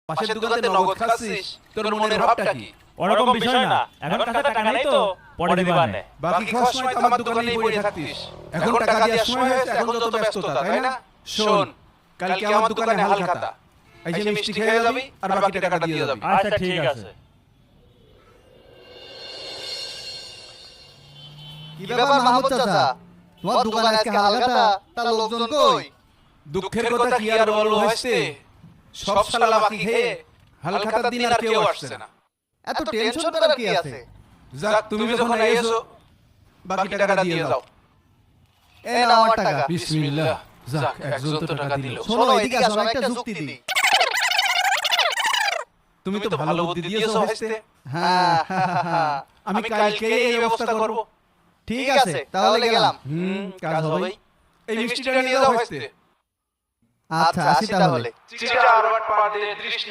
পাশের দোকানে নগদ খাচ্ছিস, তোর মনের ভাবটা কি? ওরকম বিষয় না, এখন কাছে টাকা নেই তো পরে দিবানে। বাকি খাওয়ার সময় তো আমার দোকানেই পড়ে থাকতিস। এখন টাকা দেওয়ার সময় হয়েছে, এখন যত ব্যস্ততা, তাই না? শোন, কালকে আমার দোকানে হালখাতা, এই যে মিষ্টি খেয়ে যাবি আর বাকি টাকাটা দিয়ে যাবি। আচ্ছা ঠিক আছে। কি ব্যাপার মাহমুদ চাচা, তোমার দোকানে আজকে হালখাতা, তার লোকজন কই? দুঃখের কথা কি আর বলবো হইছে, সব শালা বাকি খেয়ে হালখাতার দিন আর কেউ আসছে না। এত টেনশন করার কি আছে? যাক, তুমি যখন এসো বাকি টাকাটা দিয়ে যাও। এই নাও আমার টাকা। বিসমিল্লাহ। যাক, একজন তো টাকা দিল। শোনো, এদিকে আসো, আমি একটা যুক্তি দিই। তুমি তো ভালো বুদ্ধি দিয়েছো হইছে। হ্যাঁ, আমি কালকে এই ব্যবস্থা করব। ঠিক আছে, তাহলে গেলাম। কাজ হবে। এই মিষ্টিটা নিয়ে যাও হইছে। আচ্ছা, আসি তাহলে। চিটা আর পাড়ে দৃষ্টি